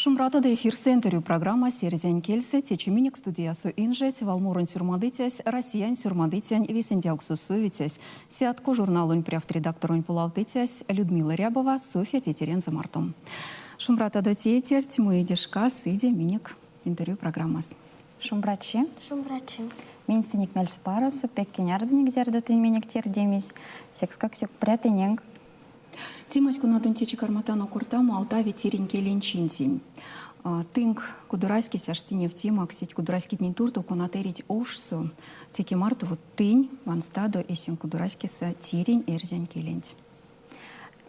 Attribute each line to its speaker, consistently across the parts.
Speaker 1: Шумратада эфирсе интервью программа «Серзян келсе» течеминик студиясу инжет, Валмурын сюрмадытясь, Россиян сюрмадытян, Весендяуксу совитясь, Сиатко журналун пряфт-редакторун пулавдытясь, Людмила Рябова, Софья Тетеренза Мартом. Шумратада тетерть, мы дешка, сыдя, миник интервью программас.
Speaker 2: Шумбрачи.
Speaker 3: Шумбрачи.
Speaker 2: Мен сенек мельс парусу, пеккенярдыник зердотын менек тердеміз, секскак сек прятынег.
Speaker 1: Тимаську на тунтечи карматану куртаму алтави тиреньке ленчинсин. Тынк кудурайски сяштине в тимак сеть кудурайски дней турту кунатерить ошсу. Теки марту вот тынь ванстадо эсен кудурайски са тирень эрзяньке ленть.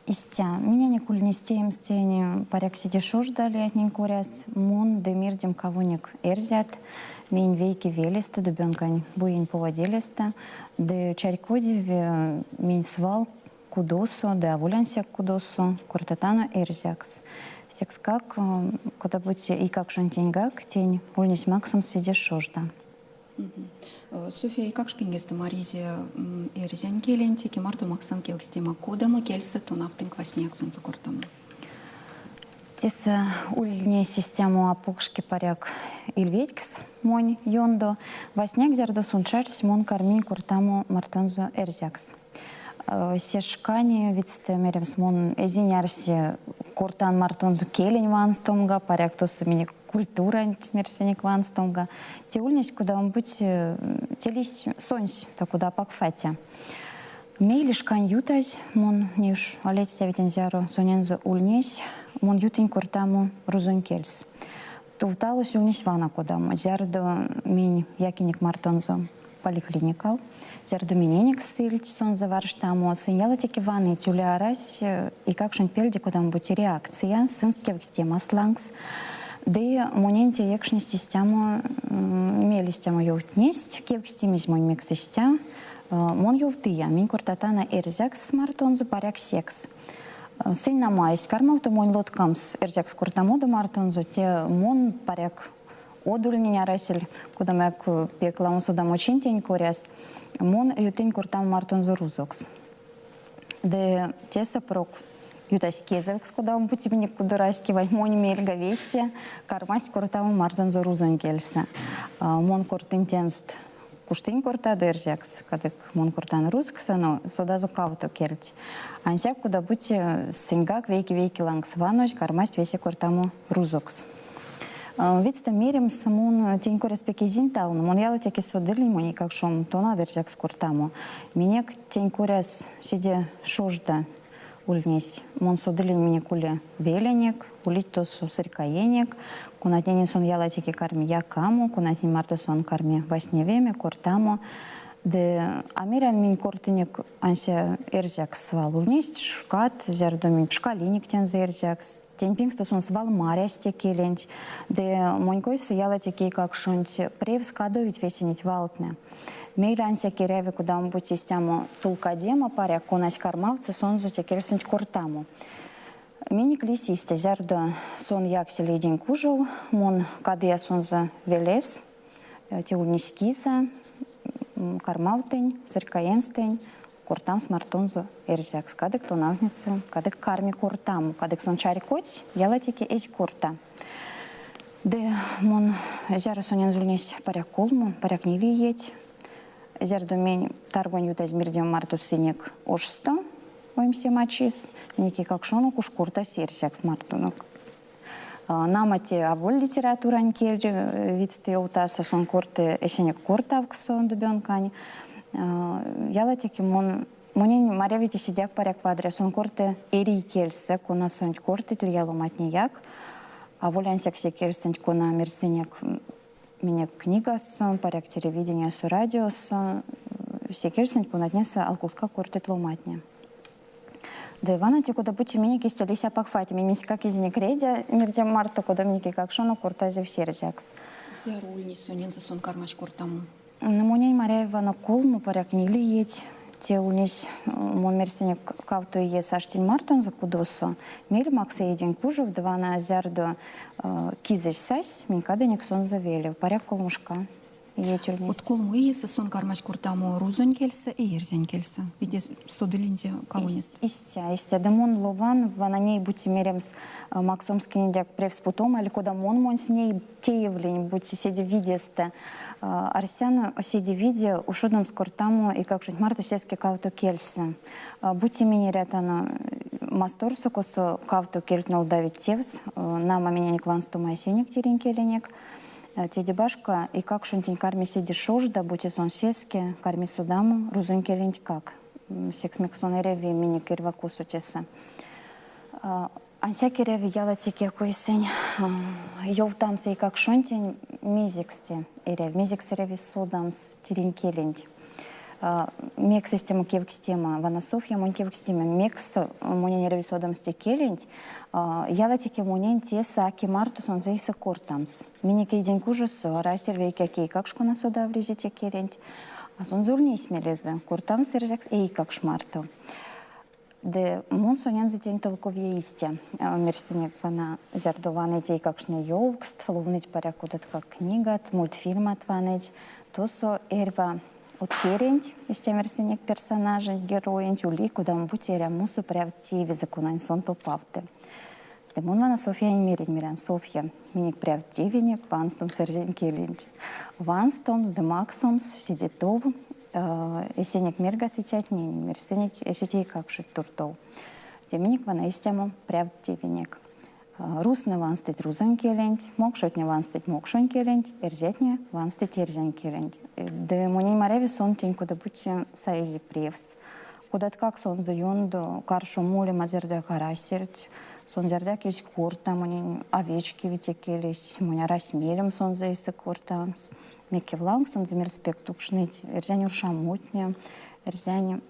Speaker 2: Истя, меня не кульнистеем стени паряк сидишуш дали от ней куряс, мон демирдем кавуник эрзят, мен вейки велеста дубенкань буин поводелеста, де чарькодиве мен свал кудосу, да авулянсек кудосу, куртатану эрзякс. Секскак, куда будь и как жантеньгак, тень ульнись максум сидишуш да.
Speaker 1: София, и как шпингеста Маризе эрзяньке ленти, кемарту максанке окстема кодама кельса тонавтын квасняк солнца куртаму.
Speaker 2: Тиса ульне систему апукшки паряк ильветькс монь йондо, васняк зердо сунчарс мон кармин куртаму мартонзо эрзякс. Сешкани вицте меремс мон эзинярси куртан мартонзо келень ванстомга, паряк тосы мини культура мерсеник ванстомга. Те ульнись куда он быть телись сонсь, так куда пакфатя. Мейлишкан ютась, мон ниш олеть севитен зяро сонензо ульнись, мон ютень куртаму рузункельс. Тувталось ульнись вана кудаму, зярдо минь якиник мартонзо поликлиникал, зярдо миненик сыльть сон заварштаму, сыньяла теки ваны тюлярась, и как шон пельди кудам быть реакция, сынскевых стема слангс, да моненте екшни систему мелистему йоутнесть, кевк стимись мон мексистя, мон йовтыя, мин куртатана эрзякс мартонзу паряк секс. Сын на майс кармавту мон лоткамс эрзякс куртамоду мартонзу, те мон паряк одульни нярасель, куда мэк пекламу судам очень тень коряс, мон ютень куртам мартонзу рузокс. Да те сапрок ютась кезевкс, куда он пути мне кудурайски ваймонь мельга весе, кармась куртаму мартонзу рузонкельса. Мон куртинтенст куштин курта дерзякс, кадык мон куртан рускса, но сюда зукавто кельть. Ансяк куда будь сингак вейки лангс ванусь, кармась весе куртаму рузокс. Ведь там мерим самун тенько респекизин тал, но мон яла теки судили мони как шом тона дерзякс куртаму. Минек тенько рез сиде шожда ульнесь, мон судили мне куле веленек, улить тосу сыркаенек, кунатнени сон яла теки карми якаму, кунатнени марту сон карми васневеме куртаму. Де амирян мин куртинек анся эрзякс свал ульнесь, шкат зердо мин шкалиник тен за эрзякс. Тень пингста сон свал маряс теки ленть, де монькой сияла теки как шонть превскадовить весенить валтне. Мейлянся кереви, куда он будет систему тулкадема паря, конась кармавцы сонзу текельсить куртаму. Миник лисисте зярдо сон яксели день кужел, мон кадия сонза велес, те ульнискиза, кармавтень, циркаенстень, куртам смартонзу эрзякс, кадык тонавницы, кадык карми куртаму, кадык сон чарикоть, ялатики эсь курта. Де мон зяро сонен зульнись паряк колму, паряк нили еть, зярдо мень таргон ютась мирдем марту синек ошсто, оимсе мачис, ники как шону куш курта серсякс мартунок. Намате аволь литература анкель вицте утаса сон курты эсенек куртавк сон дубенкань. Ялатики монин марявите сидяк паряк падре сон курты эри кельсе, куна сон курты тил яломатнияк, аволь ансяк се кельсен куна мерсенек меня книга сон, паряк телевидения с радио сон, все кельсен куна днеса алкуска курты тломатня. Да Ивана те куда будь меня кистелися пахфати, меня как из некредя мирдем марту куда мне как шону куртази в серзякс.
Speaker 1: Зярульни сонен за сон кармач куртаму.
Speaker 2: На моне Мария Ивана колму паряк не лиеть, те улись мон мерсенек кавто и саштин мартон за кудосу, мель макса еден кужев, двана зярдо кизеш сась, минкаденек сон завели, паряк колмушка.
Speaker 1: Вот колмы есі сон кармач куртаму рузон келсе и ерзен келсе. Виде содылинде кавунес.
Speaker 2: Истя. Демон лован, на ней будь меремс максомский недяк превспутом, или куда мон с ней теевлень, будь сиди видесте. Арсяна оседи виде ушодом скортаму и как жить марту сески кавто кельсе. Будь имени рятана масторсу косо кавто кельтнул давить тевс, нам меня не квансту майсеник терен келенек. Теди башка и как шунтень карми сиди шожда, будь сон сески, карми судаму, рузон келень как. Секс мексон реви мини кирваку сутеса. Ансяки реви яла тики койсень. Йов там сей как шонтень мизиксти. Мизикс реви судамс тирин келень. Мекс систему кевкстема ванасофья мон кевкстема мекс монен реви судамс те келень. Яла тики монен те саки мартус он зейса кортамс. Мини кейдень кужусу расер вейкаки как шкона суда вризи те келень. А сон зурни смелезе, куртам сержакс эй как шмарту. Де мон сонен зетень толковье истя. Мерсенек вана зярдуваны дей как шне йовкст, ловнить парякудат как книгат, мультфильмат ваныть. Тосо эрва откеренть, истя мерсенек персонажа, героинь, ули, куда мбуть эря мусу прявтиви законань сон попавте. Демон вана Софья и мирен Софья. Миник прявтивенек, ванстом сержень келинч. Ванстом с демаксом сидетов, есенек мерга сетять ненен, мерсенек сетей как шить туртов. Деминик вана истему прявтивенек. Русне ванстыть рузон келинч, мокшотне ванстыть мокшон келинч, эрзетне ванстыть эрзен келинч. Де моней мареви сон тень куда будь саизи превс. Куда-то как сон за йонду, каршу мули мазерде карасерть. Сон зердак есть курта, мони овечки витекелись, моня расмелем сон заисы куртамс. Мекки вланг сон замер спектук шныть, эрзянь уршамутня, эрзянь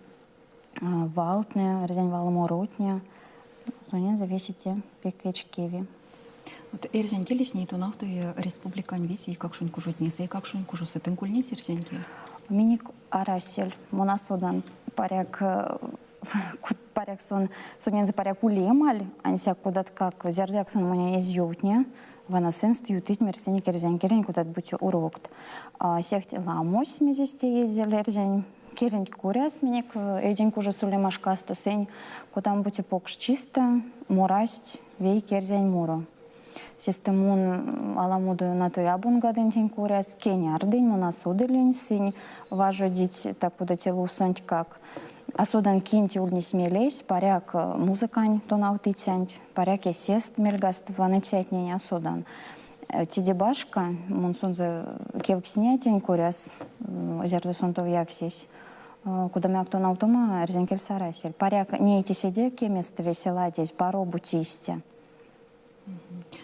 Speaker 2: валтня, эрзянь валоморотня. Сонен зависите пекечкеви.
Speaker 1: Вот эрзянь келись не то нафту республикань виси и как шунь кужутнеса, и как шунь кужусы тын кульнес эрзянь кель.
Speaker 2: Миник арасель, монасодан паряк сон сонен за паряк улемаль, ансяк куда-то как зердяк сон моня изютня, вана сен стютыть мерсеник эрзянь келень куда-то будь урокт. Сехте ламось мезисте ездили эрзянь келень куряс миник, эдень кужа сулемашка стусень, куда будь покш чисто, мурасть, вейк эрзянь муру. Системун аламуду на той абунгаден тень куряс, кенярдень, монасуделень синь, важодить так куда телу сонть как. Асодан кинти улни смелесь, паряк музыкань тонавтыцянь, паряк есест мельгаст ванычатнень асодан. Тидебашка, монсунзе кевкснятень куряс, зердусонтов яксись, куда мяк тонавтома эрзенкель сарасель. Паряк не эти седе кемест весела здесь, паро бутисте.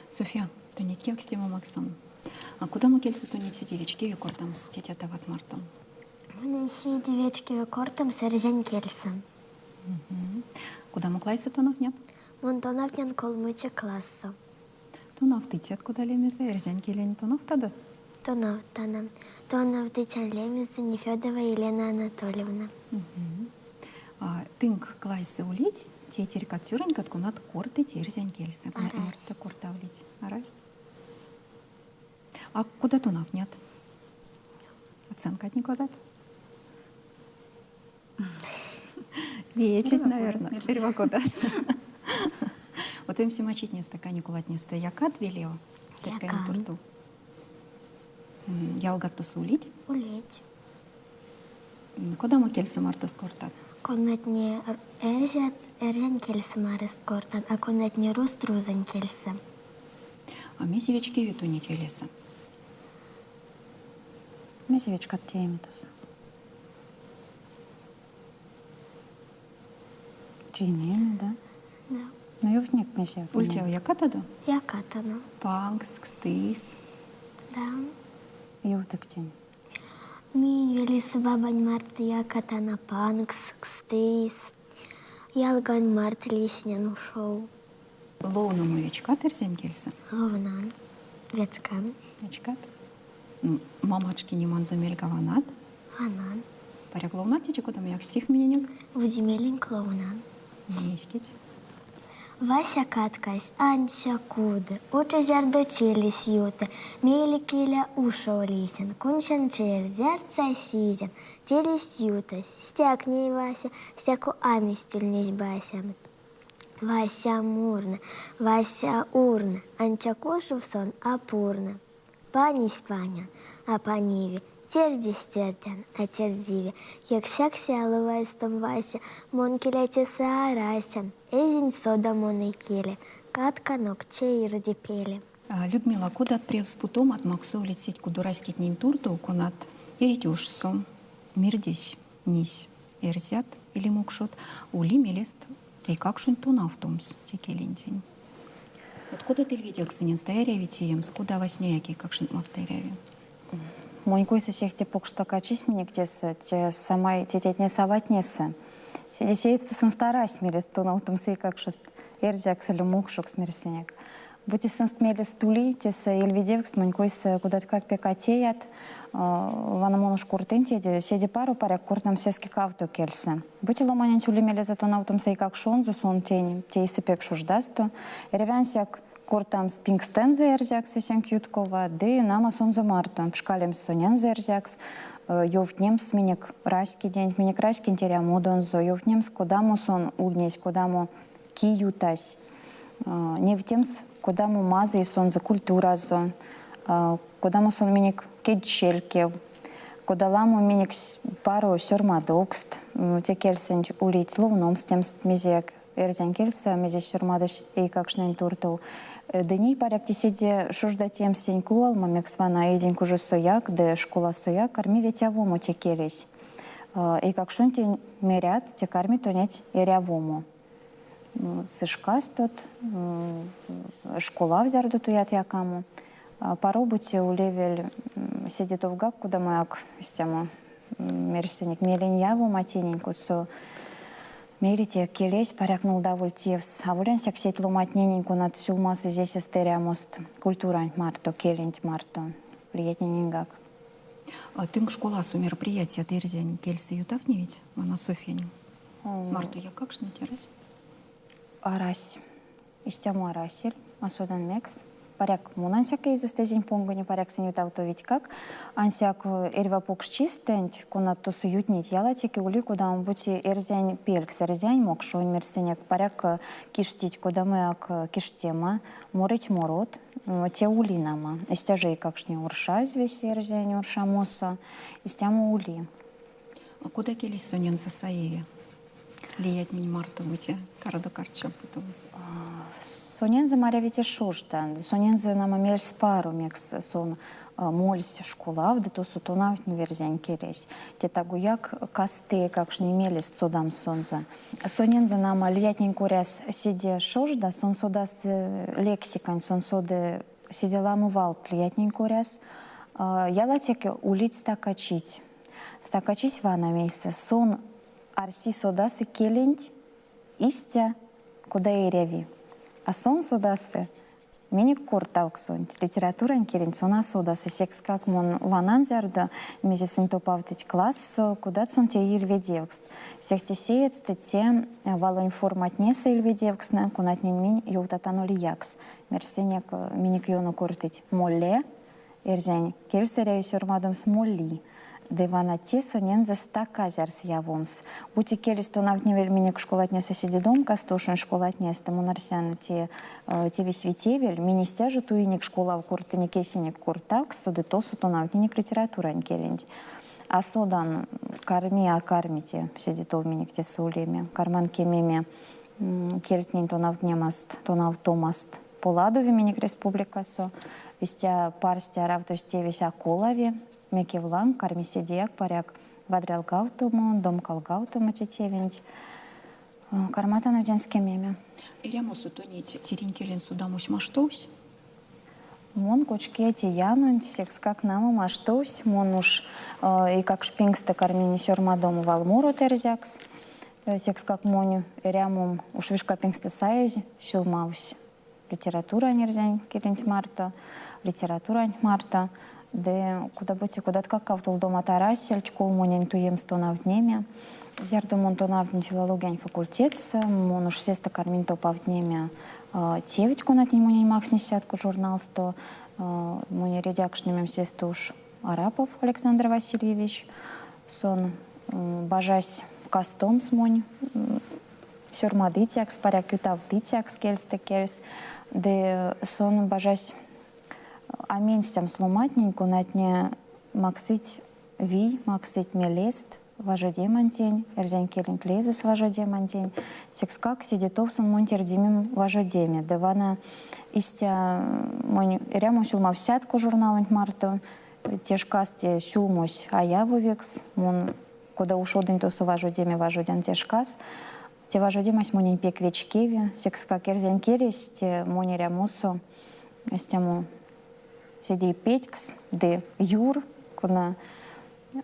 Speaker 1: Софья, то не кевкстема Максон. А куда мы кельсы то не девички и кортам с тетя тават мартом?
Speaker 3: Мене всі дівчатки викортом серзянь кельсом.
Speaker 1: Куда мы клайся то нет?
Speaker 3: Монтонавнян колмиче класу.
Speaker 1: То нафтыця, откуда лемезе эрзянь келень то нафтада?
Speaker 3: Тонавтана. Тонавтичан лемеса Нефедова Елена Анатольевна.
Speaker 1: Тынк клайсы улить, тетерь катюрень, каткунат корты терзянь кельсы. Марта корта улить. Арасть. А куда то нафнят? Оценка от никуда? Ветить, наверное. Первокуда. Вот им все мочить не стакане кулатнисты. Якат велел. Серкаем турту. Ялгат то сулить.
Speaker 3: Улеть.
Speaker 1: Куда мы кельсы марта скортат?
Speaker 3: Конатне эрзянь кельсом арест кортан, а конатне руст рузен кельсом.
Speaker 1: А месевички виту не телеса.
Speaker 2: Месевичка темитус. Чинеми, да?
Speaker 3: Да.
Speaker 2: Но ювник месев.
Speaker 1: Ультео яката да?
Speaker 3: Якатано.
Speaker 1: Панкс, кстыс.
Speaker 3: Да.
Speaker 2: Ювтык тем.
Speaker 3: Ми велис бабань март якатана панкс, кстис. Ялган март лиснян ушел.
Speaker 1: Лоуну мовичка терзянь кельсы.
Speaker 3: Ловнан. Вечкан.
Speaker 1: Ячкат. Мамачки не манзумель гаванат.
Speaker 3: Анан.
Speaker 1: Паряк ловнат тече куда як стих миненек.
Speaker 3: Вудимелин клоунан.
Speaker 1: Нескить.
Speaker 3: Вася каткась, Анся куды, уча зярдотели сюты, мели киля ушо лисен, кунсен чер, зярца сизен, тели сютас, стякней Вася, стяку амистюльнись басямс. Вася мурна, Вася урна, Анча кошу в сон апурна. Панись паня, а паниве, терди стердян, а тердиве, як сяк сялывай стом Вася, мон киляте саарасян, эзин сода моной келе, катка нокче и радипеле.
Speaker 1: Людмила, куда отпрев спутом от Максу лететь кудурайский дней турда укунат, иритюшсом, мирдись, нись, эрзят или мокшот, ули мелест, и как шунь тун автомс, текелинтень. Откуда ты видел, ксенин стояря витием, скуда во сне, яки как шунь мартыряви?
Speaker 2: Монькуйся всех те покштакачись мне где-то, те самай тетять не совать несы. Сидесеется сын старась мелес тун автомсы, как шуст эрзякс или мокшок смерсенек. Будьте сын смелес тули, тес эльвидевкс, монькуйся куда-то как пекатеят, ванамонуш куртенте, седи пару паряк куртам сески кавто кельсе. Будьте ломанен тюли мелес тун автомсы, как шонзу сон тень, те исыпек шуждасту, ревянсяк куртам спингстен эрзякс, сен кюткова, да нама сон за марту, пшкалем сонен эрзякс, Йовнемс миник райский день, миник райский интеря модонзо, Йовнемс кудамо сон ульнесь, кудамо киютась, не в темс кудамо мазы и сон за культуразо, кудамо сон миник кедчельке, кудаламо миник пару сюрмадокст, те кельсен улить ловном с тем мизек, эрзен кельса, мизе сюрмадос и как шнен турту. Дней паряк тесиде шужда тем сень куал, мамек свана едень кужу сояк, де школа сояк, карми ветявому те келись. И как шунти мерят, те карми тонеть эрявому. Сышкас тот, школа взяр до туят якаму. Поробуте у левель сидит овгак, куда маяк стему мерсеник мелень яву матененьку со мерите келесь парякнул давультевс, а волен сяк сеть ломать нененьку над сюлмасы здесь эстериамост культура марто, келень марто, приятненьгак.
Speaker 1: Тынк школа су мероприятия терзень кельсы ютав не ведь, она Софьянь. Марту я как шнать раз?
Speaker 2: Арась, истему арасель, асодан мекс. Паряк мунансяк из эстезень понгони, паряк сенютал то ведь как. Ансяк эрва покш чистент, кунат то суютнить. Ялатики ули, куда он бути эрзянь пелькс, эрзянь мокшо, мерсенек. Паряк киштить, куда мы ак киштема, морить морот, те ули нама. Истяжей как шни урша, звесь эрзянь урша мосо, истяму ули.
Speaker 1: А куда келись сонен за саеве? Лиятнень марта бути, карадо карча путалась.
Speaker 2: Сонензе Мария вите шушта, сонензе на мамель спару мекс сон мольс школа, в то сутунав верзень келесь. Те тагуяк касте, как ж не мелис судам сонза. Сонензе нам лиятнень куряс сиде шушда, сон содас лексикань, сон соде сидела мувалт лиятнень куряс. Ялатеке улить стакачить. Стакачить вана месяца. Сон арси содасы келень истя куда и реви. А сон судасы миник куртауксунт литература керен сона судасы секс как мон вананзярда мезесин топавтить класс куда сон те ильведевкст сехте сеец те валонь форматнеса ильведевксна кунатнин мин юлтатанули якс мерсенек миник йону куртить молле эрзянь кельсерею сюрмадом с молли Девана тесо нензе стаказярс явомс. Бути келис то навневель миник школатне соседи дом, кастошен школатне стаму нарсян те весь витевель, министяжу туиник школа в куртыне кесиник куртак, суды тосу то навненик литература келенди. А содан карми а кармите сиди то миник те сулеме, карман кемеме кельтнин то навнемаст, то навтомаст. Поладови миник республика со, вестя парстя рав, то есть те веся колави, Мекевлан, кармисидияк, паряк, вадрял гаутому, дом калгаутому тетевинь, кармата на денске меме.
Speaker 1: Ирямосу то не теринкелен судамусь маштоусь?
Speaker 2: Мон кучке тиянуть, секс как нам маштоусь, мон уж и как шпингста кармини сюрмадому валмуру терзякс, секс как моню, ирямум уж вишка пингста саяз, щелмаусь. Литература нерзянь, келенть марта, литература марта. Да куда будете, куда-то как автол дома тарасель, чко монин туем стона в днеме. Зерду монтонавден филологиян факультетс, мон уж сеста кармин топавднеме тевить кунат не мунень макснесятку журналсто, муни редякшнемем сеста уж Арапов Александр Васильевич, сон бажась кастом смонь, сюрмадытякс, паряк ютавдытякс кельсте кельс, де сон бажась аминстям сломатненьку натне максыть ви, максыть мелест, важоде мантень, эрзянь келинг лезес важоде мантень, секскак сидетов сон монтердимим важодеме, девана истя монь ряму сюлма всятку журналунь марто, тешкасте сюлмось аявовекс, мон куда ушодын то важодеме важодян тешкас, те важодемась монень пек вечкеви, секскак эрзянь келесте монь рямусо, стему сидей петькс, де юр, куна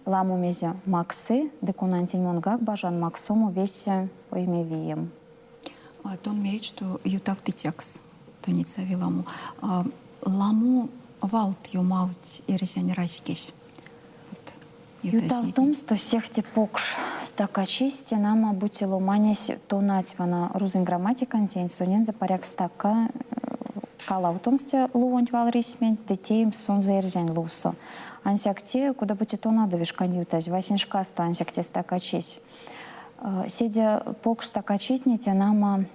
Speaker 2: ламу мезе максы, де кунантень монгак бажан максому весе оймевием.
Speaker 1: Тон мерит, что ютавты текс, то не цави ламу. Ламу валт юмавт ирисян рачкиш.
Speaker 2: Ютавтом, что всех типокш стакачисти, нама бутило манесь то натьвана рузын грамматикантень, сонен за поряк стака калавтомсте лувонь валрисмент, детеем сон за эрзянь лусо. Ансякте, куда будет то надо вишканютась, васеншка сто ансякте стакачись. Сидя покш стакачитните, нама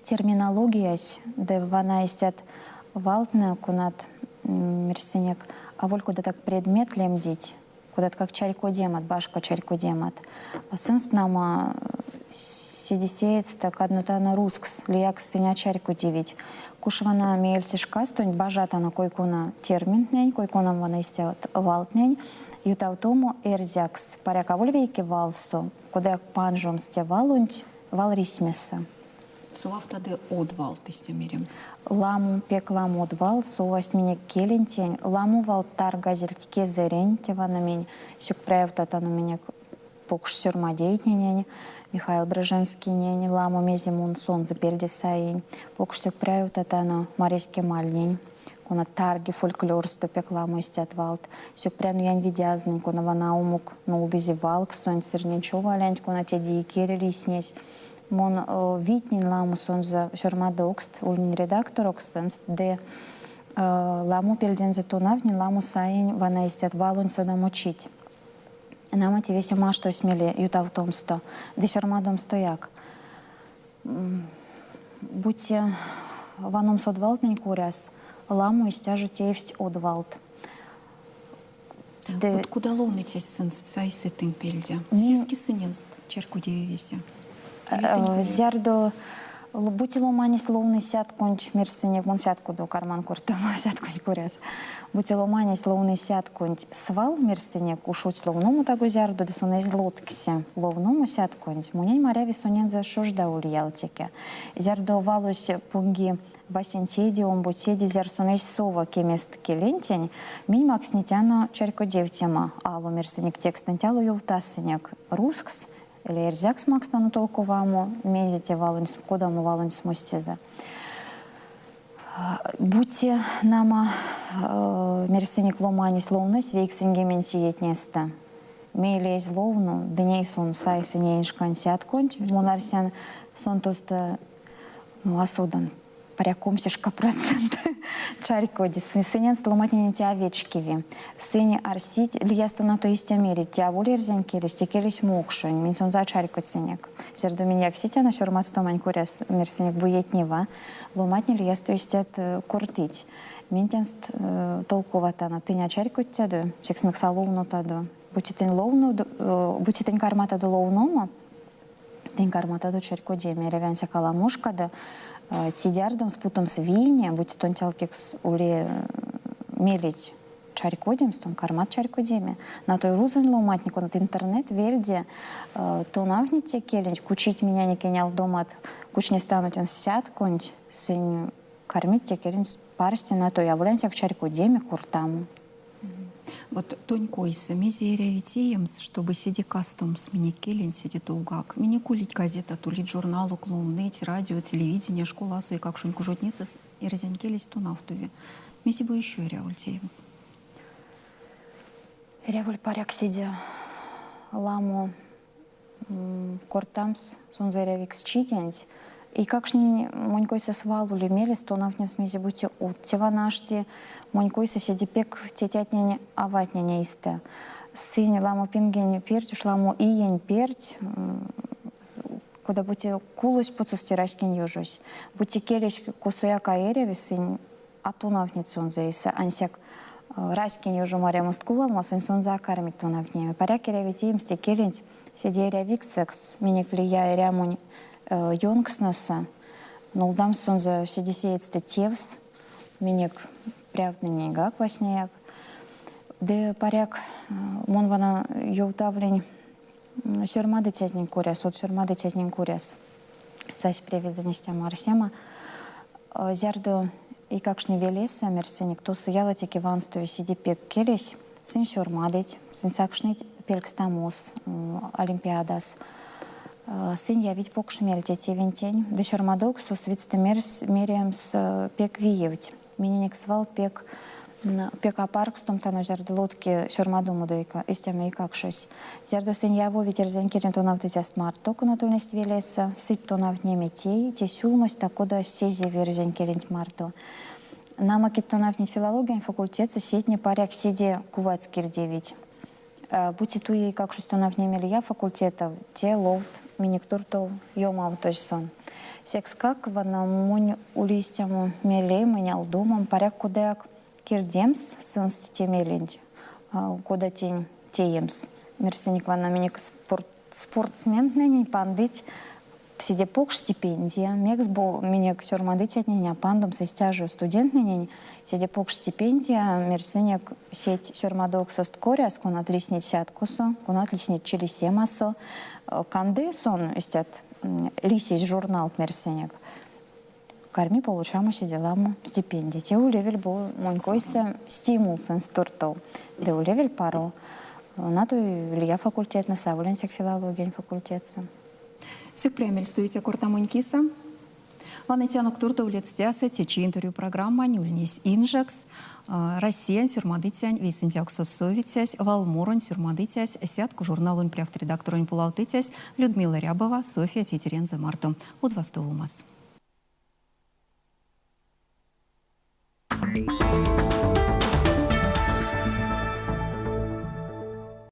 Speaker 2: терминологиясь, да вана истят валтна кунат мерсенек, а воль куда так предмет лемдить, куда как чайко демат, башка чайко демат. А сенс нама сидисеец так однотано рускс, лиякс сыня чайку девить. Кушвана мельцишка, стонь бажата на койкуна термин, койкуна вана истят валтнень, ютавтому эрзякс, паряка вольвейки валсу, куда панжом сте валунть, валрисмеса.
Speaker 1: Суавтаде одвал тестемиремс.
Speaker 2: Ламу пек ламу одвал, сувасть меня келентень, ламу валтар газельки кезерень, тевана мень, сюк проявтата на меня покш сюрмадейтнень, Михаил Брыженский нень, ламу мезимун сон заперди саень, покш сюк проявтата на Марийский мальнень. Кона тарги фольклор стопек ламу истят валт. Сюк пряну ян видязный, кона вана умук нулдызи валк, сон сырничо валянь, кона те диекери лиснесь. Мон витнин ламу сон за сюрмадокст, ульнин редактороксенст, де ламу пельдензе тунавнин ламу саень вана истят валунь сонам учить. Нам эти веси что смели ютавтомсто, де сюрмадом стояк. Будьте ваном содвалтнень куряс, ламу истяжу тевсть одвалт.
Speaker 1: Вот куда ловнитесь сын сайсы тын пельде? Сиски сыненст черку девиси.
Speaker 2: Зярдо бутило манис ловный сяткунь мерсенек, вон сятку до карман куртама сяткунь куряс. Бутило манис ловный сяткунь свал мерсенек, ушуть ловному таго зярдо, да сон из лодкися ловному сяткунь. Мунень маряви сонен за шожда ульялтике. Зярдо валусь пунги басенседи, омбутседи, зярсон из сова кемест келентень, минь макснитяна чарко девтема, алу мерсенек текстен тялу ювтасенек рускс, или эрзякс макстану толковаму, мезите валунь кодаму валунь смустезе. Будьте нама мерсеник ломани словность вейксинге менсиетнеста. Мейлей зловну, дней сон сайсы неиншкан сятконч, монарсян сон тоста асудан. Паряком сишка процент чарикоди. Сынен сломатнени те овечкиви. Сыне арсить, лиясту на то истя мерить. Те аволи эрзян келись, те келись мокшунь. Мин сон за чарикот сынек. Серду миньяк ситяна сюрмат стомань куряс мерсенек буетнева. Ломатни лиясту истят куртить. Минтянст толковатана. Тыня чарикот тяду, сексмекса ловну таду. Бутитень ловну, бутитень кармата до ловнома. Тень кармата до чарикоди. Меревянся каламушка да. Тидярдом спутом свинья, будь то телкикс уле мелить чарикодим, стон кармат чарикодиме. На той рузунь ломатник, он интернет вельде, то навните келенч, кучить меня не кенял дома, куч не станут он сят, конь сын кормить те келенч парсти на то, я волянся к чарикодиме куртаму.
Speaker 1: Вот тонькойся, мизерия витеемс, чтобы сиди кастом с миникелин, сиди долгак. Миникулить газета, тулить журналу, клоуныть, радио, телевидение, школа, и как шуньку жотнисас, и резянкелись то нафтове. Миси бы еще и реультеемс.
Speaker 2: Револь паряк сидя ламу кортамс сонзеревикс чиденить. И как ж монькойся свалули мелис, то навнем смезе будьте ут. Тева нашти монькойся седипек тетятнень аватнень исте. Сыне ламу пингень перть, уж ламу иень перть, куда будьте кулусь пуцусти раскинь южусь. Будьте келись кусуя каэре висынь, а ту навнец сонзейся, ансяк раскинь южу моря мосткувал, масын сонза кармит ту навнем. Парякере витием стекелить, сидеря виксекс, миник влияя рямунь, Йонгснаса, нолдам сонза седисеецте тевс, минек прявдный гак васняяк. Де паряк монвана йоутавлень сюрмады тятнин куряс, от сюрмады тятнин куряс. Сась привет занестям Арсема. Зярду и какшни велеса, мерсеник, то суялатики ванстове сиди пек келесь, сын сюрмадыть, сын сакшнить пелькстамус, олимпиадас. Сын я ведь покшмель тети винтень, да сюрмадок сосвидсты меряем с пек виевать. Мининик свал пек апарк, стом тану зярду лодки сюрмадуму да истями и как шось. Зярду сын я во ветер занкирен то навтызяст марток натульность велеса, сыть то навнеметей, те сюлмость такода сези верзянкирен марто. Намакит то навнить филология факультет сетне паряк сиди кувацкир девять. Будьте туи как шось то навнемели я факультета, те ловт миниктур то йомам точсон. Секс как вана мунь улистяму мелей манял думам паряк кудаяк кирдемс сынс темелинь, куда тень теемс. Мерсеник вана миник спортсмен нэнь пандыть сиде покш стипендия. Мекс бо миник сюрмадыть от нэнь пандом состяжу студент нэнь сиде покш стипендия. Мерсеник сеть сюрмадок сост коряс, кон отлиснить сяткусу, кон отлиснить челисемасо. Канды сон истят лисить журнал мерсеник. Карми получаму сиделаму стипендии. Те улевель бо монькойся стимул сенстуртов. Де улевель пару. На то илья факультет, на савуленсик филология факультетса.
Speaker 1: Сик прямель стоите курта монькиса. Ванетянок турта улетстяса течи интервью программа «Нюльнись инжекс». Россиян сюрмадытян висендяк сосовитясь, Валмурон сюрмадытясь, сятку журналун пряв-редакторун пулаутытясь, Людмила Рябова, София Тетерензе Марту. Удвастовумас.